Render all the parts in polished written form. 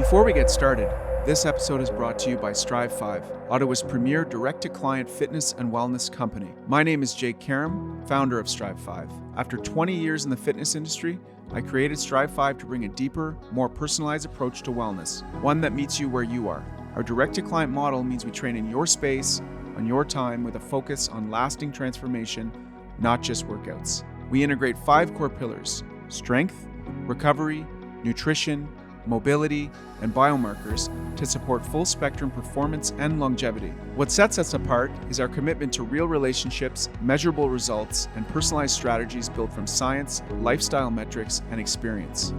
Before we get started, this episode is brought to you by Strive5, Ottawa's premier direct-to-client fitness and wellness company. My name is Jake Karam, founder of Strive5. After 20 years in the fitness industry, I created Strive5 to bring a deeper, more personalized approach to wellness, one that meets you where you are. Our direct-to-client model means we train in your space, on your time, with a focus on lasting transformation, not just workouts. We integrate 5 core pillars: strength, recovery, nutrition, mobility, and biomarkers to support full-spectrum performance and longevity. What sets us apart is our commitment to real relationships, measurable results, and personalized strategies built from science, lifestyle metrics, and experience.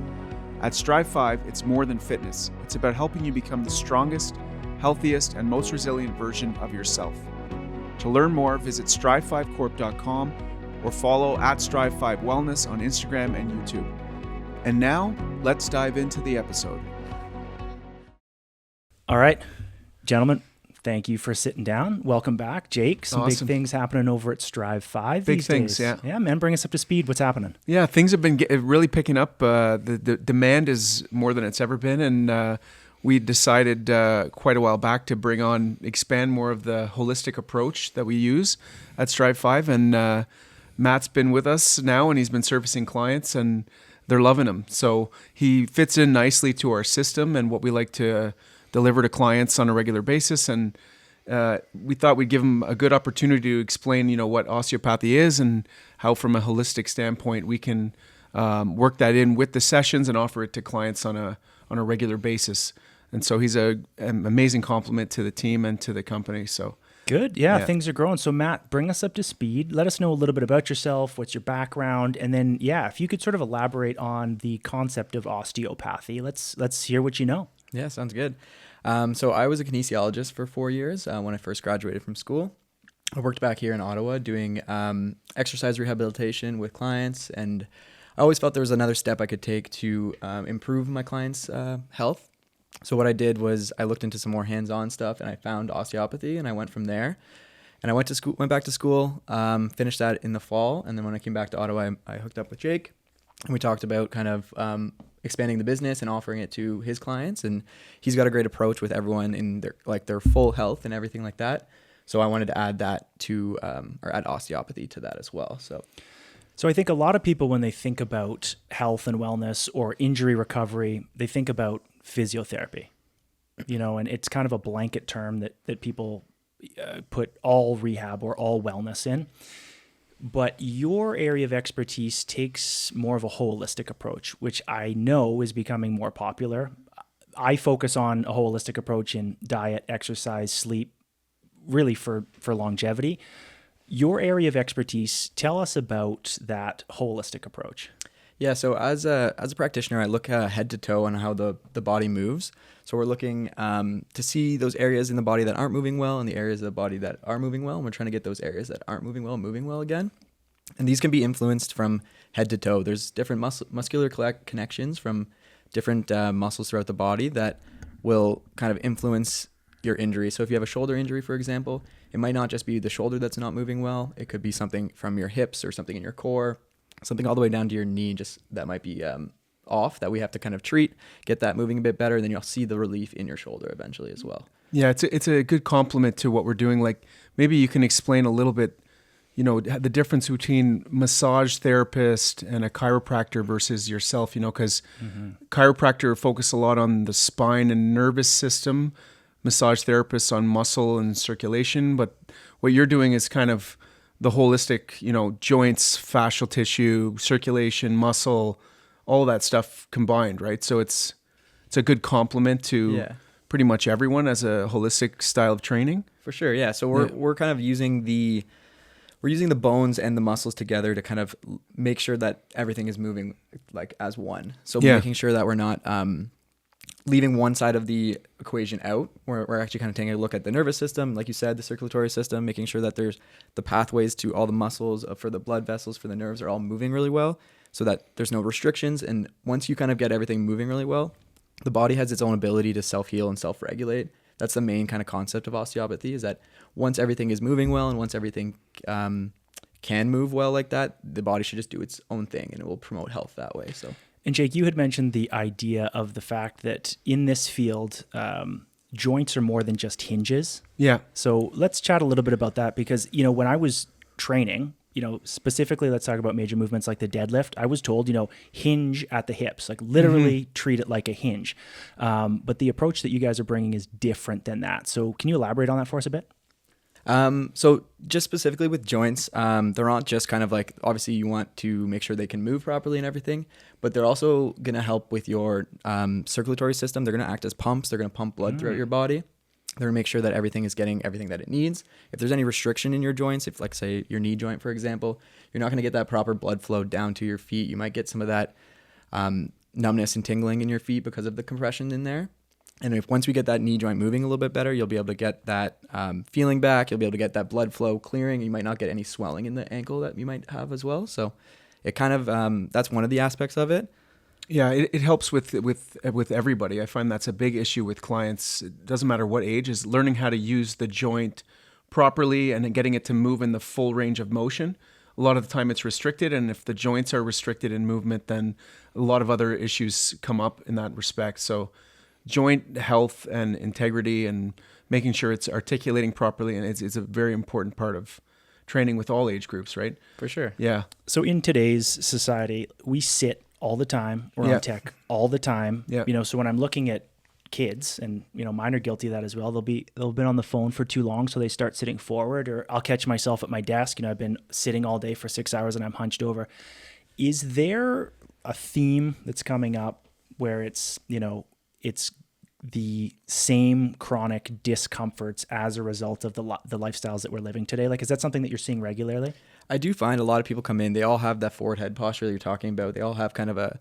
At Strive5, it's more than fitness. It's about helping you become the strongest, healthiest, and most resilient version of yourself. To learn more, visit strive5corp.com or follow @Strive5Wellness on Instagram and YouTube. And now, let's dive into the episode. All right, gentlemen, thank you for sitting down. Welcome back, Jake. Some Awesome. big things happening over at Strive5 Big these things, days. yeah. Yeah, man, bring us up to speed. What's happening? Yeah, things have been really picking up. The demand is more than it's ever been, and we decided quite a while back to expand more of the holistic approach that we use at Strive5. And Matt's been with us now, and he's been servicing clients, and they're loving him. So he fits in nicely to our system and what we like to deliver to clients on a regular basis. And we thought we'd give him a good opportunity to explain, what osteopathy is and how, from a holistic standpoint, we can work that in with the sessions and offer it to clients on a regular basis. And so he's an amazing compliment to the team and to the company. So Good. Yeah, things are growing. So Matt, bring us up to speed. Let us know a little bit about yourself. What's your background? And then, if you could sort of elaborate on the concept of osteopathy. Let's hear what you know. Yeah, sounds good. So I was a kinesiologist for 4 years when I first graduated from school. I worked back here in Ottawa doing exercise rehabilitation with clients, and I always felt there was another step I could take to improve my clients' health. So what I did was I looked into some more hands-on stuff, and I found osteopathy, and I went from there. And I went back to school, finished that in the fall, and then when I came back to Ottawa, I hooked up with Jake, and we talked about kind of expanding the business and offering it to his clients. And he's got a great approach with everyone in their full health and everything like that. So I wanted to add that to or add osteopathy to that as well. So I think a lot of people, when they think about health and wellness or injury recovery, they think about physiotherapy, and it's kind of a blanket term that people put all rehab or all wellness in. But your area of expertise takes more of a holistic approach, which I know is becoming more popular. I focus on a holistic approach in diet, exercise, sleep, really for longevity. Your area of expertise, tell us about that holistic approach. Yeah, so as a practitioner, I look head to toe on how the body moves. So we're looking to see those areas in the body that aren't moving well and the areas of the body that are moving well. And we're trying to get those areas that aren't moving well again. And these can be influenced from head to toe. There's different muscular connections from different muscles throughout the body that will kind of influence your injury. So if you have a shoulder injury, for example, it might not just be the shoulder that's not moving well. It could be something from your hips or something in your core, something all the way down to your knee, just that might be off, that we have to kind of treat, get that moving a bit better, and then you'll see the relief in your shoulder eventually as well. Yeah, it's a good complement to what we're doing. Like, maybe you can explain a little bit, the difference between massage therapist and a chiropractor versus yourself, because chiropractor focus a lot on the spine and nervous system, massage therapists on muscle and circulation. But what you're doing is kind of the holistic, joints, fascial tissue, circulation, muscle, all that stuff combined, right? So it's a good complement to pretty much everyone as a holistic style of training. For sure, yeah. So we're kind of using the bones and the muscles together to kind of make sure that everything is moving like as one. So making sure that we're not leaving one side of the equation out. We're actually kind of taking a look at the nervous system, like you said, the circulatory system, making sure that there's the pathways to all the muscles for the blood vessels, for the nerves are all moving really well so that there's no restrictions. And once you kind of get everything moving really well, the body has its own ability to self-heal and self-regulate. That's the main kind of concept of osteopathy, is that once everything is moving well and once everything can move well like that, the body should just do its own thing and it will promote health that way. So And Jake, you had mentioned the idea of the fact that in this field, joints are more than just hinges. Yeah. So let's chat a little bit about that because, when I was training, specifically, let's talk about major movements like the deadlift. I was told, hinge at the hips, like literally treat it like a hinge. But the approach that you guys are bringing is different than that. So can you elaborate on that for us a bit? So just specifically with joints, they're not just kind of like, obviously you want to make sure they can move properly and everything, but they're also going to help with your circulatory system. They're going to act as pumps. They're going to pump blood throughout your body. They're going to make sure that everything is getting everything that it needs. If there's any restriction in your joints, if like say your knee joint, for example, you're not going to get that proper blood flow down to your feet. You might get some of that numbness and tingling in your feet because of the compression in there. And if once we get that knee joint moving a little bit better, you'll be able to get that feeling back. You'll be able to get that blood flow clearing. You might not get any swelling in the ankle that you might have as well. So it kind of, that's one of the aspects of it. Yeah, it helps with everybody. I find that's a big issue with clients. It doesn't matter what age, is learning how to use the joint properly and getting it to move in the full range of motion. A lot of the time it's restricted, and if the joints are restricted in movement, then a lot of other issues come up in that respect. So joint health and integrity and making sure it's articulating properly, and it's a very important part of training with all age groups, right? For sure. Yeah. So in today's society, we sit all the time. We're on tech all the time. Yeah. So when I'm looking at kids, and mine are guilty of that as well, they've been on the phone for too long, so they start sitting forward, or I'll catch myself at my desk. I've been sitting all day for 6 hours and I'm hunched over. Is there a theme that's coming up where it's the same chronic discomforts as a result of the lifestyles that we're living today? Like, is that something that you're seeing regularly? I do find a lot of people come in, they all have that forward head posture that you're talking about. They all have kind of a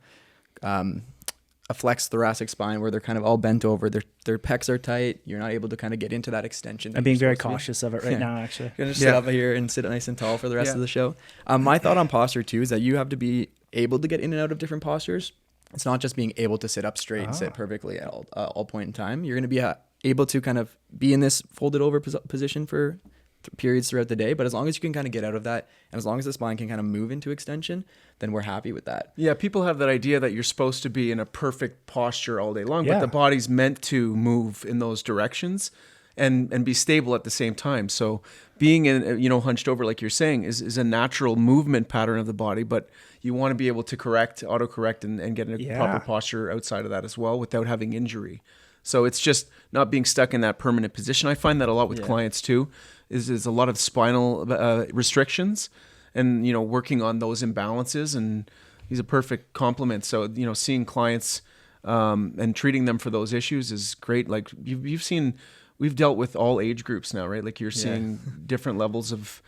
flexed thoracic spine where they're kind of all bent over. Their pecs are tight. You're not able to kind of get into that extension. I'm being very cautious of it right now, actually. You're going to sit up here and sit nice and tall for the rest of the show. My thought on posture too is that you have to be able to get in and out of different postures. It's not just being able to sit up straight and sit perfectly at all point in time. You're going to be able to kind of be in this folded over position for periods throughout the day. But as long as you can kind of get out of that, and as long as the spine can kind of move into extension, then we're happy with that. Yeah, people have that idea that you're supposed to be in a perfect posture all day long, but the body's meant to move in those directions and be stable at the same time. So being in, hunched over, like you're saying, is a natural movement pattern of the body, but you want to be able to autocorrect and get in a proper posture outside of that as well without having injury. So it's just not being stuck in that permanent position. I find that a lot with clients too, is a lot of spinal restrictions and, working on those imbalances, and he's a perfect complement. So, seeing clients and treating them for those issues is great. Like you've seen, we've dealt with all age groups now, right? Like you're seeing different levels of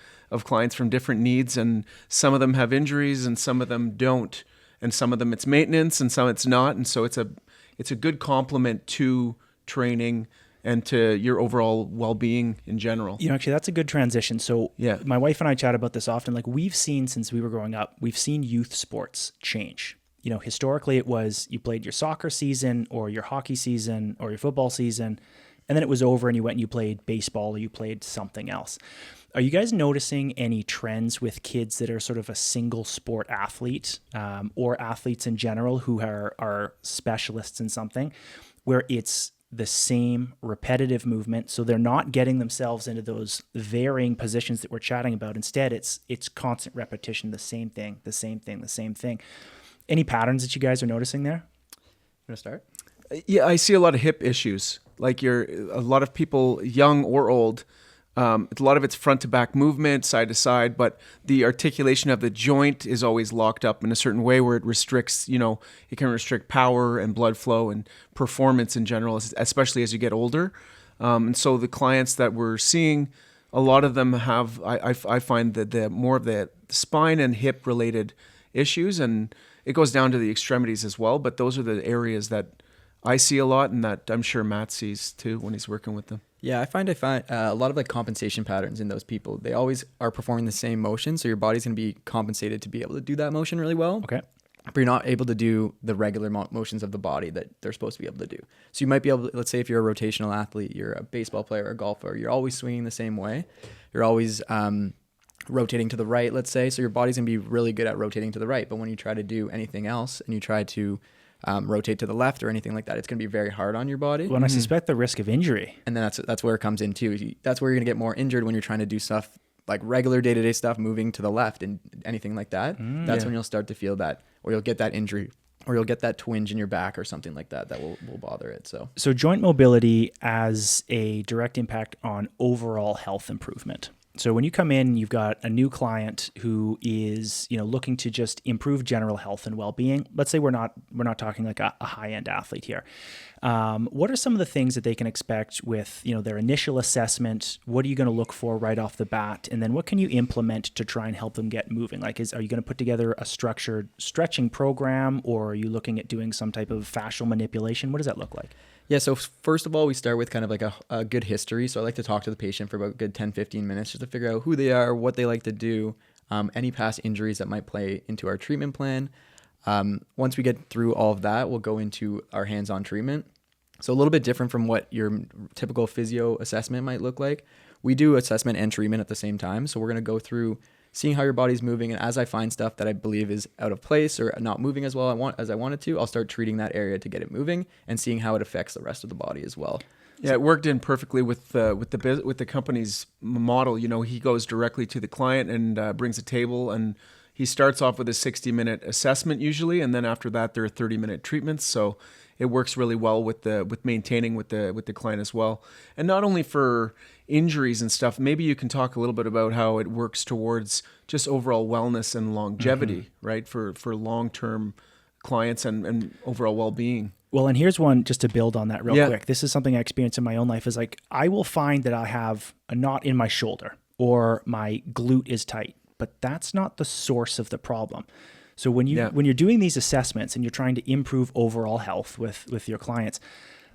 clients from different needs, and some of them have injuries and some of them don't. And some of them it's maintenance and some it's not. And so it's a good complement to training and to your overall well-being in general. Actually, that's a good transition. So my wife and I chat about this often. Like, we've seen, since we were growing up, we've seen youth sports change. Historically it was you played your soccer season or your hockey season or your football season, and then it was over and you went and you played baseball or you played something else. Are you guys noticing any trends with kids that are sort of a single sport athlete or athletes in general who are specialists in something, where it's the same repetitive movement, so they're not getting themselves into those varying positions that we're chatting about? Instead, it's constant repetition, the same thing. Any patterns that you guys are noticing there? You want to start? Yeah, I see a lot of hip issues. Like a lot of people, young or old, a lot of it's front to back movement, side to side, but the articulation of the joint is always locked up in a certain way where it restricts, it can restrict power and blood flow and performance in general, especially as you get older. And so the clients that we're seeing, a lot of them have, I find that the more of the spine and hip related issues, and it goes down to the extremities as well. But those are the areas that I see a lot, and that I'm sure Matt sees too when he's working with them. Yeah, I find a lot of like compensation patterns in those people. They always are performing the same motion, so your body's going to be compensated to be able to do that motion really well. Okay. But you're not able to do the regular motions of the body that they're supposed to be able to do. So you might be able to, let's say if you're a rotational athlete, you're a baseball player or a golfer, you're always swinging the same way. You're always rotating to the right, let's say. So your body's going to be really good at rotating to the right. But when you try to do anything else and you try to rotate to the left or anything like that, it's going to be very hard on your body. Well, and I suspect the risk of injury. And then that's where it comes in too. That's where you're going to get more injured when you're trying to do stuff like regular day-to-day stuff, moving to the left and anything like that. That's when you'll start to feel that, or you'll get that injury, or you'll get that twinge in your back or something like that will bother it. So joint mobility has a direct impact on overall health improvement. So when you come in, you've got a new client who is, looking to just improve general health and well-being. Let's say we're not talking like a high-end athlete here. What are some of the things that they can expect with, their initial assessment? What are you going to look for right off the bat? And then what can you implement to try and help them get moving? Like, are you going to put together a structured stretching program, or are you looking at doing some type of fascial manipulation? What does that look like? Yeah, so first of all, we start with kind of like a good history. So I like to talk to the patient for about a good 10, 15 minutes just to figure out who they are, what they like to do, any past injuries that might play into our treatment plan. Once we get through all of that, we'll go into our hands-on treatment. So a little bit different from what your typical physio assessment might look like. We do assessment and treatment at the same time. So we're going to go through seeing how your body's moving. And as I find stuff that I believe is out of place or not moving as well as I want it to, I'll start treating that area to get it moving and seeing how it affects the rest of the body as well. Yeah, it worked in perfectly with the company's model. He goes directly to the client and brings a table, and he starts off with a 60-minute assessment usually, and then after that there are 30-minute treatments. So it works really well with maintaining with the client as well. And not only for injuries and stuff, maybe you can talk a little bit about how it works towards just overall wellness and longevity, right? For long-term clients and overall well-being. Well, and here's one just to build on that real quick. This is something I experienced in my own life, is like, I will find that I have a knot in my shoulder or my glute is tight, but that's not the source of the problem. So when you're doing these assessments and you're trying to improve overall health with your clients,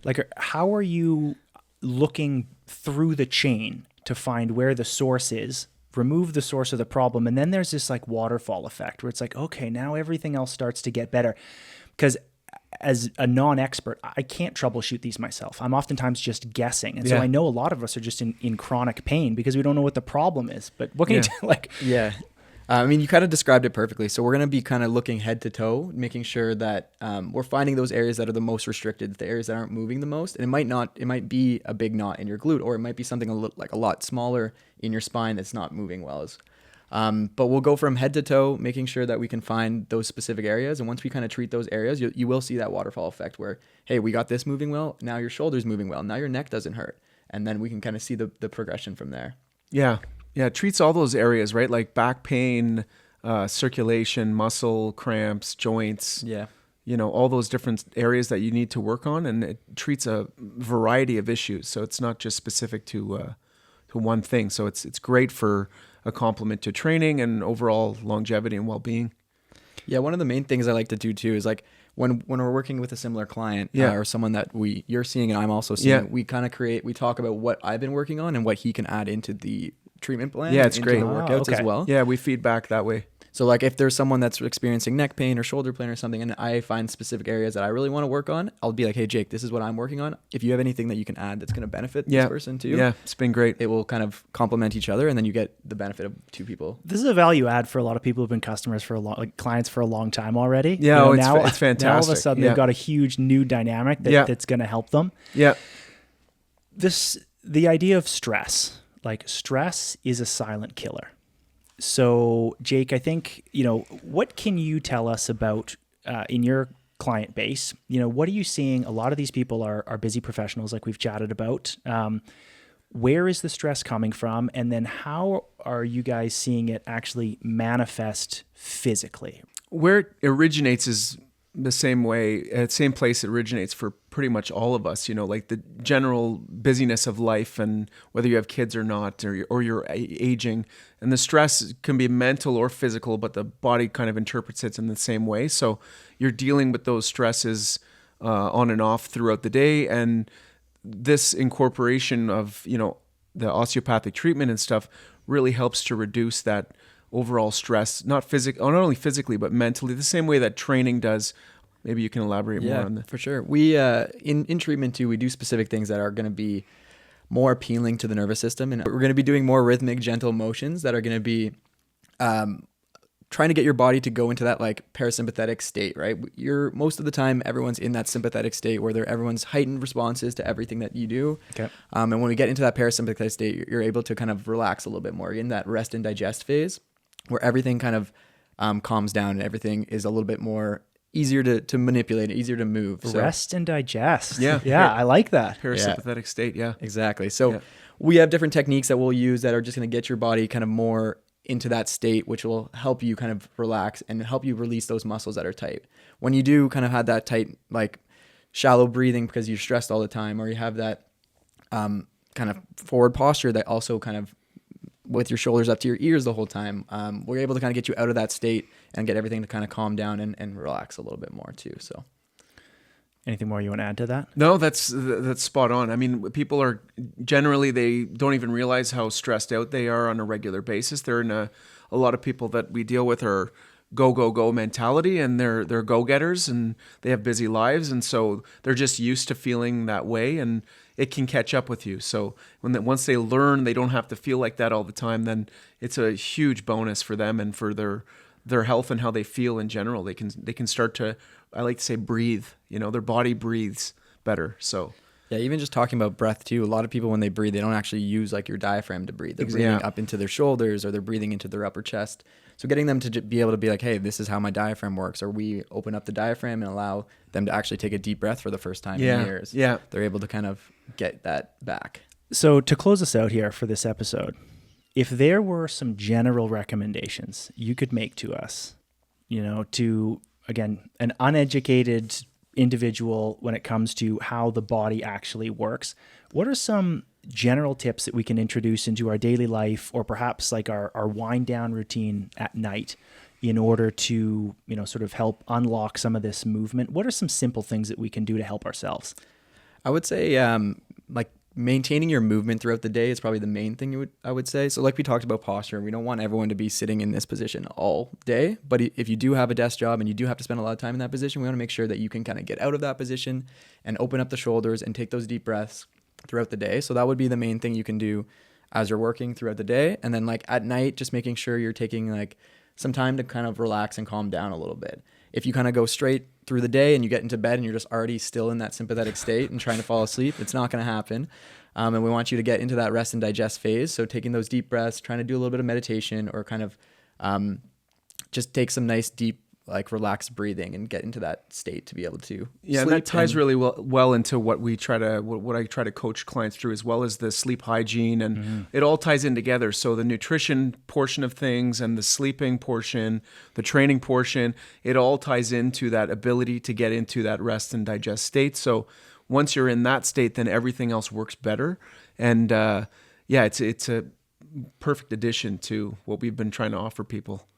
like, how are you looking through the chain to find where the source is, remove the source of the problem, and then there's this like waterfall effect where it's like, okay, now everything else starts to get better? Because as a non-expert, I can't troubleshoot these myself. I'm oftentimes just guessing. And so I know a lot of us are just in chronic pain because we don't know what the problem is. But what can you do? I mean, you kind of described it perfectly. So we're going to be kind of looking head to toe, making sure that we're finding those areas that are the most restricted, the areas that aren't moving the most. And it might be a big knot in your glute, or it might be something a lot smaller in your spine that's not moving well. But we'll go from head to toe, making sure that we can find those specific areas. And once we kind of treat those areas, you will see that waterfall effect where, hey, we got this moving well. Now your shoulder's moving well. Now your neck doesn't hurt. And then we can kind of see the progression from there. Yeah. Yeah, it treats all those areas, right? Like back pain, circulation, muscle cramps, joints. Yeah. All those different areas that you need to work on, and it treats a variety of issues. So it's not just specific to one thing. So it's great for a complement to training and overall longevity and well-being. Yeah, one of the main things I like to do too is like when we're working with a similar client or someone that you're seeing and I'm also seeing, we kind of we talk about what I've been working on and what he can add into the treatment plan. Yeah, it's great. The workouts as well. Yeah, we feedback that way. So like if there's someone that's experiencing neck pain or shoulder pain or something, and I find specific areas that I really want to work on, I'll be like, hey, Jake, this is what I'm working on. If you have anything that you can add that's going to benefit this person too. Yeah, it's been great. It will kind of complement each other, and then you get the benefit of two people. This is a value add for a lot of people who've been customers clients for a long time already. Yeah, it's fantastic. Now all of a sudden they've got a huge new dynamic that's going to help them. Yeah. The idea of stress, like stress is a silent killer. So, Jake, I think, what can you tell us about in your client base? What are you seeing? A lot of these people are busy professionals like we've chatted about. Where is the stress coming from? And then how are you guys seeing it actually manifest physically? Where it originates is the same place it originates for pretty much all of us, like the general busyness of life and whether you have kids or not, or you're aging. And the stress can be mental or physical, but the body kind of interprets it in the same way. So you're dealing with those stresses on and off throughout the day. And this incorporation of, the osteopathic treatment and stuff really helps to reduce that overall stress, not only physically, but mentally, the same way that training does. Maybe you can elaborate more on that. For sure. We, in treatment too, we do specific things that are going to be more appealing to the nervous system. And we're going to be doing more rhythmic, gentle motions that are going to be trying to get your body to go into that like parasympathetic state, right? Most of the time, everyone's in that sympathetic state where everyone's heightened responses to everything that you do. Okay. And when we get into that parasympathetic state, you're able to kind of relax a little bit more. You're in that rest and digest phase where everything kind of calms down and everything is a little bit more easier to manipulate, easier to move. So, Rest and digest. Yeah. Yeah, I like that. Parasympathetic state, yeah. exactly. So we have different techniques that we'll use that are just going to get your body kind of more into that state, which will help you kind of relax and help you release those muscles that are tight. When you do kind of have that tight, like shallow breathing because you're stressed all the time, or you have that kind of forward posture that also kind of with your shoulders up to your ears the whole time, we're able to kind of get you out of that state and get everything to kind of calm down and relax a little bit more too. So Anything more you want to add to that? No, that's spot on. I mean, people are generally, they don't even realize how stressed out they are on a regular basis. They're in a lot of people that we deal with are go mentality, and they're go-getters, and they have busy lives, and so they're just used to feeling that way, and it can catch up with you. So once they learn they don't have to feel like that all the time, then it's a huge bonus for them and for their health and how they feel in general. They can start to, I like to say, breathe. Their body breathes better. So yeah, even just talking about breath too. A lot of people when they breathe, they don't actually use like your diaphragm to breathe. They're breathing up into their shoulders, or they're breathing into their upper chest. So getting them to be able to be like, hey, this is how my diaphragm works, or we open up the diaphragm and allow them to actually take a deep breath for the first time in years. Yeah, they're able to kind of get that back. So to close us out here for this episode, if there were some general recommendations you could make to us, to, again, an uneducated individual when it comes to how the body actually works, what are some general tips that we can introduce into our daily life, or perhaps like our wind down routine at night, in order to, sort of help unlock some of this movement? What are some simple things that we can do to help ourselves? I would say like maintaining your movement throughout the day is probably the main thing I would say. So like we talked about posture, we don't want everyone to be sitting in this position all day, but if you do have a desk job and you do have to spend a lot of time in that position, we want to make sure that you can kind of get out of that position and open up the shoulders and take those deep breaths throughout the day. So that would be the main thing you can do as you're working throughout the day. And then like at night, just making sure you're taking like some time to kind of relax and calm down a little bit. If you kind of go straight through the day and you get into bed and you're just already still in that sympathetic state and trying to fall asleep, it's not going to happen. And we want you to get into that rest and digest phase. So taking those deep breaths, trying to do a little bit of meditation, or kind of just take some nice deep, like relaxed breathing and get into that state to be able to sleep. And that ties really well into what I try to coach clients through, as well as the sleep hygiene, and it all ties in together. So the nutrition portion of things and the sleeping portion, the training portion, it all ties into that ability to get into that rest and digest state. So once you're in that state, then everything else works better. And it's a perfect addition to what we've been trying to offer people.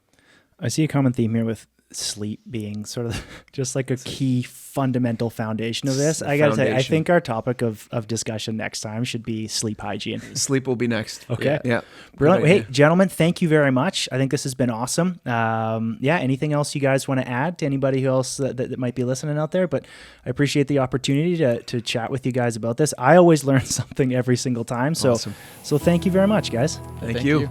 I see a common theme here with sleep being sort of just like a key fundamental foundation of this. I gotta say, I think our topic of discussion next time should be sleep hygiene. Sleep will be next. Okay. Yeah. Brilliant. Hey, gentlemen, thank you very much. I think this has been awesome. Anything else you guys want to add to anybody else that might be listening out there? But I appreciate the opportunity to chat with you guys about this. I always learn something every single time. So, awesome. So thank you very much, guys. Thank you.